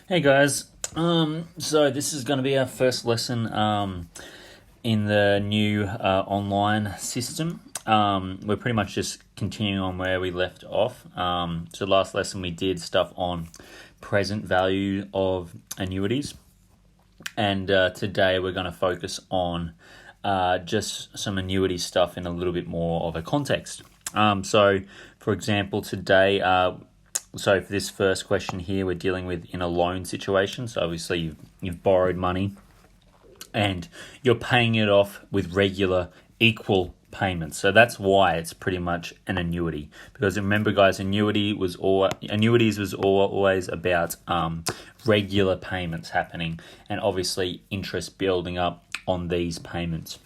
Hey guys, so this is going to be our first lesson in the new online system. We're pretty much just continuing on where we left off. So last lesson we did stuff on present value of annuities, and today we're going to focus on just some annuity stuff in a little bit more of a context. So for example, today so for this first question here, we're dealing with in a loan situation. So obviously you've borrowed money and you're paying it off with regular equal payments. So that's why it's pretty much an annuity. Because remember guys, annuities was always about regular payments happening and obviously interest building up on these payments.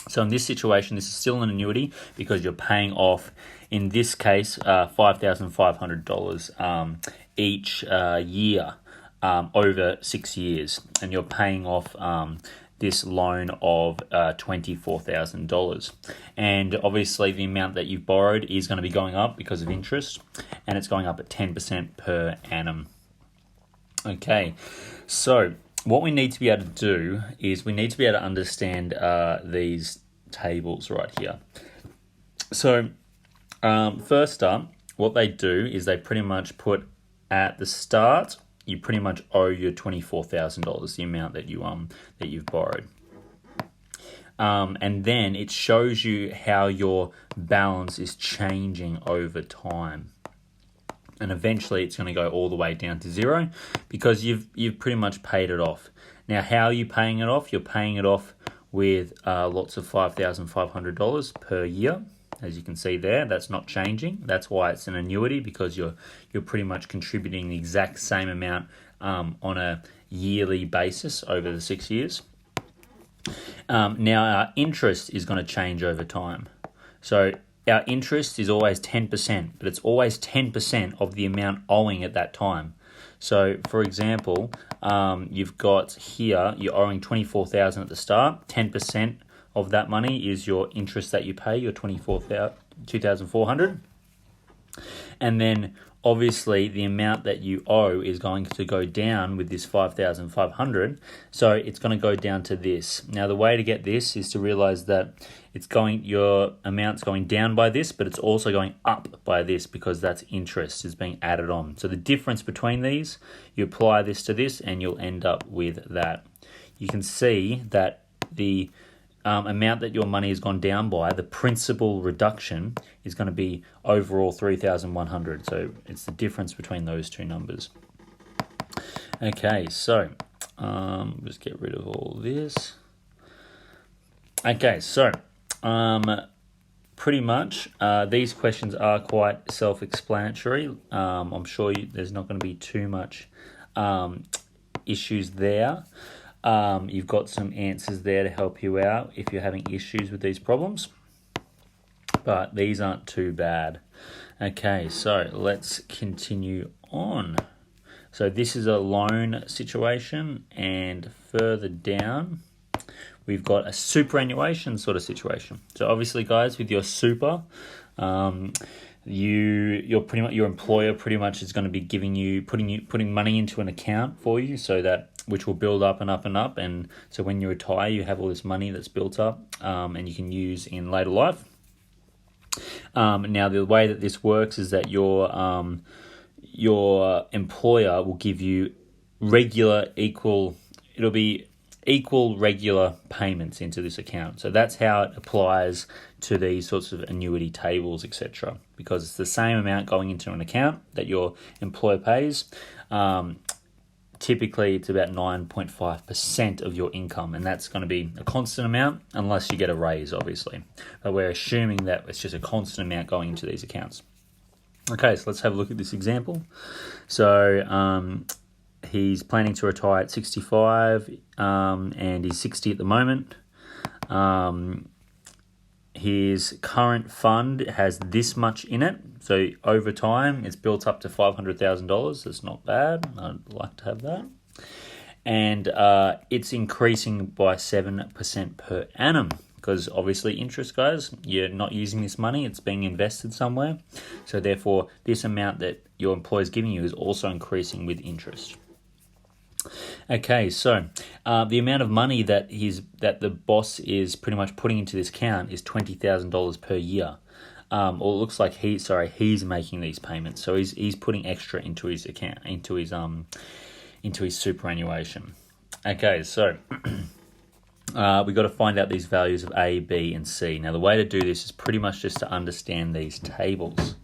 So in this situation, this is still an annuity because you're paying off, in this case, $5,500 each year over 6 years. And you're paying off this loan of $24,000. And obviously the amount that you've borrowed is going to be going up because of interest, and it's going up at 10% per annum. Okay, so what we need to be able to do is we need to be able to understand these tables right here. So first up, what they do is they pretty much put at the start, you pretty much owe your $24,000, the amount that you've borrowed. And then it shows you how your balance is changing over time. And eventually it's going to go all the way down to zero because you've pretty much paid it off. Now, how are you paying it off? You're paying it off with lots of $5,500 per year. As you can see there, that's not changing. That's why it's an annuity, because you're pretty much contributing the exact same amount on a yearly basis over the 6 years. Now, our interest is going to change over time. So our interest is always 10%, but it's always 10% of the amount owing at that time. So, for example, you've got here, you're owing $24,000 at the start. 10% of that money is your interest that you pay, your $2,400. And then, obviously, the amount that you owe is going to go down with this $5,500. So it's going to go down to this. Now, the way to get this is to realize that your amount's going down by this, but it's also going up by this because that's interest is being added on. So the difference between these, you apply this to this, and you'll end up with that. You can see that the amount that your money has gone down by, the principal reduction is going to be overall $3,100. So it's the difference between those two numbers. Okay, so just get rid of all this. Okay, so pretty much these questions are quite self-explanatory. I'm sure there's not going to be too much issues there. You've got some answers there to help you out if you're having issues with these problems, but these aren't too bad. Okay, so let's continue on. So this is a loan situation, and further down we've got a superannuation sort of situation. So obviously, guys, with your super, your employer pretty much is going to be putting money into an account for you, so that which will build up and up and up, and so when you retire, you have all this money that's built up, and you can use in later life. Now, the way that this works is that your employer will give you equal regular payments into this account. So that's how it applies to these sorts of annuity tables, etc. Because it's the same amount going into an account that your employer pays. Typically, it's about 9.5% of your income, and that's going to be a constant amount unless you get a raise, obviously. But we're assuming that it's just a constant amount going into these accounts. Okay, so let's have a look at this example. So he's planning to retire at 65, and he's 60 at the moment. His current fund has this much in it. So over time, it's built up to $500,000. That's not bad. I'd like to have that. And it's increasing by 7% per annum. Because obviously interest, guys, you're not using this money. It's being invested somewhere. So therefore, this amount that your employer is giving you is also increasing with interest. Okay, so the amount of money that the boss is pretty much putting into this account is $20,000 per year. Or it looks like he's making these payments, so he's putting extra into his account, into his superannuation. Okay, so we got to find out these values of A, B, and C. Now, the way to do this is pretty much just to understand these tables.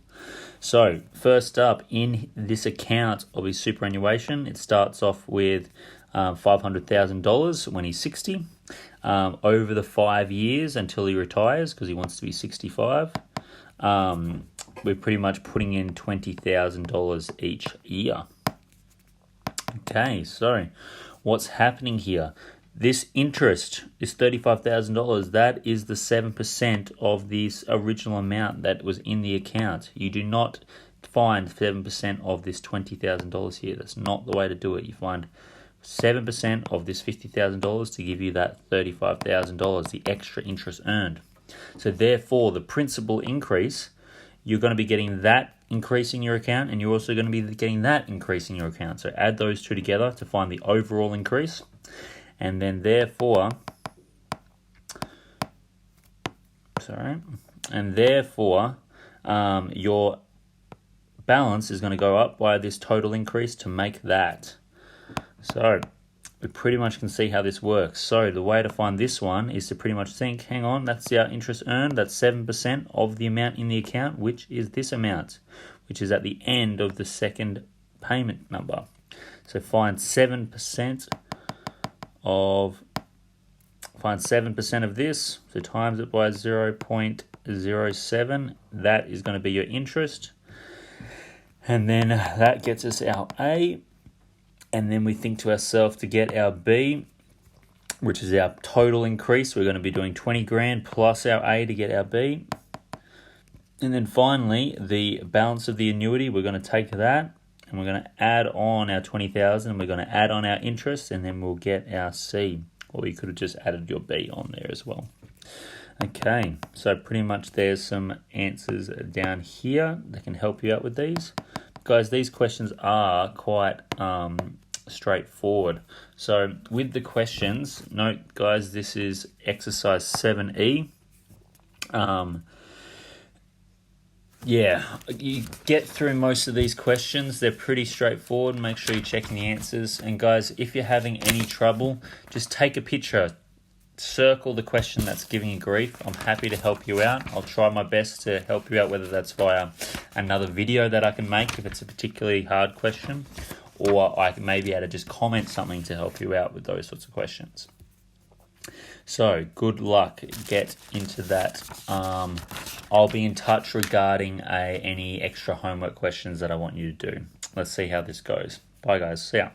So, first up, in this account of his superannuation, it starts off with $500,000 when he's 60. Over the 5 years until he retires, because he wants to be 65, we're pretty much putting in $20,000 each year. Okay, so what's happening here? This interest, this $35,000, that is the 7% of this original amount that was in the account. You do not find 7% of this $20,000 here. That's not the way to do it. You find 7% of this $50,000 to give you that $35,000, the extra interest earned. So therefore, the principal increase, you're going to be getting that increase in your account, and you're also going to be getting that increase in your account. So add those two together to find the overall increase. And then therefore, your balance is going to go up by this total increase to make that. So we pretty much can see how this works. So the way to find this one is to pretty much think, hang on, that's our interest earned, that's 7% of the amount in the account, which is this amount, which is at the end of the second payment number. So find 7% of this, so times it by 0.07, that is going to be your interest. And then that gets us our A. And then we think to ourselves, to get our B, which is our total increase, we're going to be doing 20 grand plus our A to get our B. And then finally, the balance of the annuity, we're going to take that and we're going to add on our 20,000, and we're going to add on our interest, and then we'll get our C. Or you could have just added your B on there as well. Okay, so pretty much there's some answers down here that can help you out with these. Guys, these questions are quite straightforward. So with the questions, note guys, this is exercise 7E. You get through most of these questions. They're pretty straightforward. Make sure you're checking the answers. And guys, if you're having any trouble, just take a picture. Circle the question that's giving you grief. I'm happy to help you out. I'll try my best to help you out, whether that's via another video that I can make if it's a particularly hard question, or I may be able to just comment something to help you out with those sorts of questions. So good luck. Get into that. I'll be in touch regarding any extra homework questions that I want you to do. Let's see how this goes. Bye guys. See ya.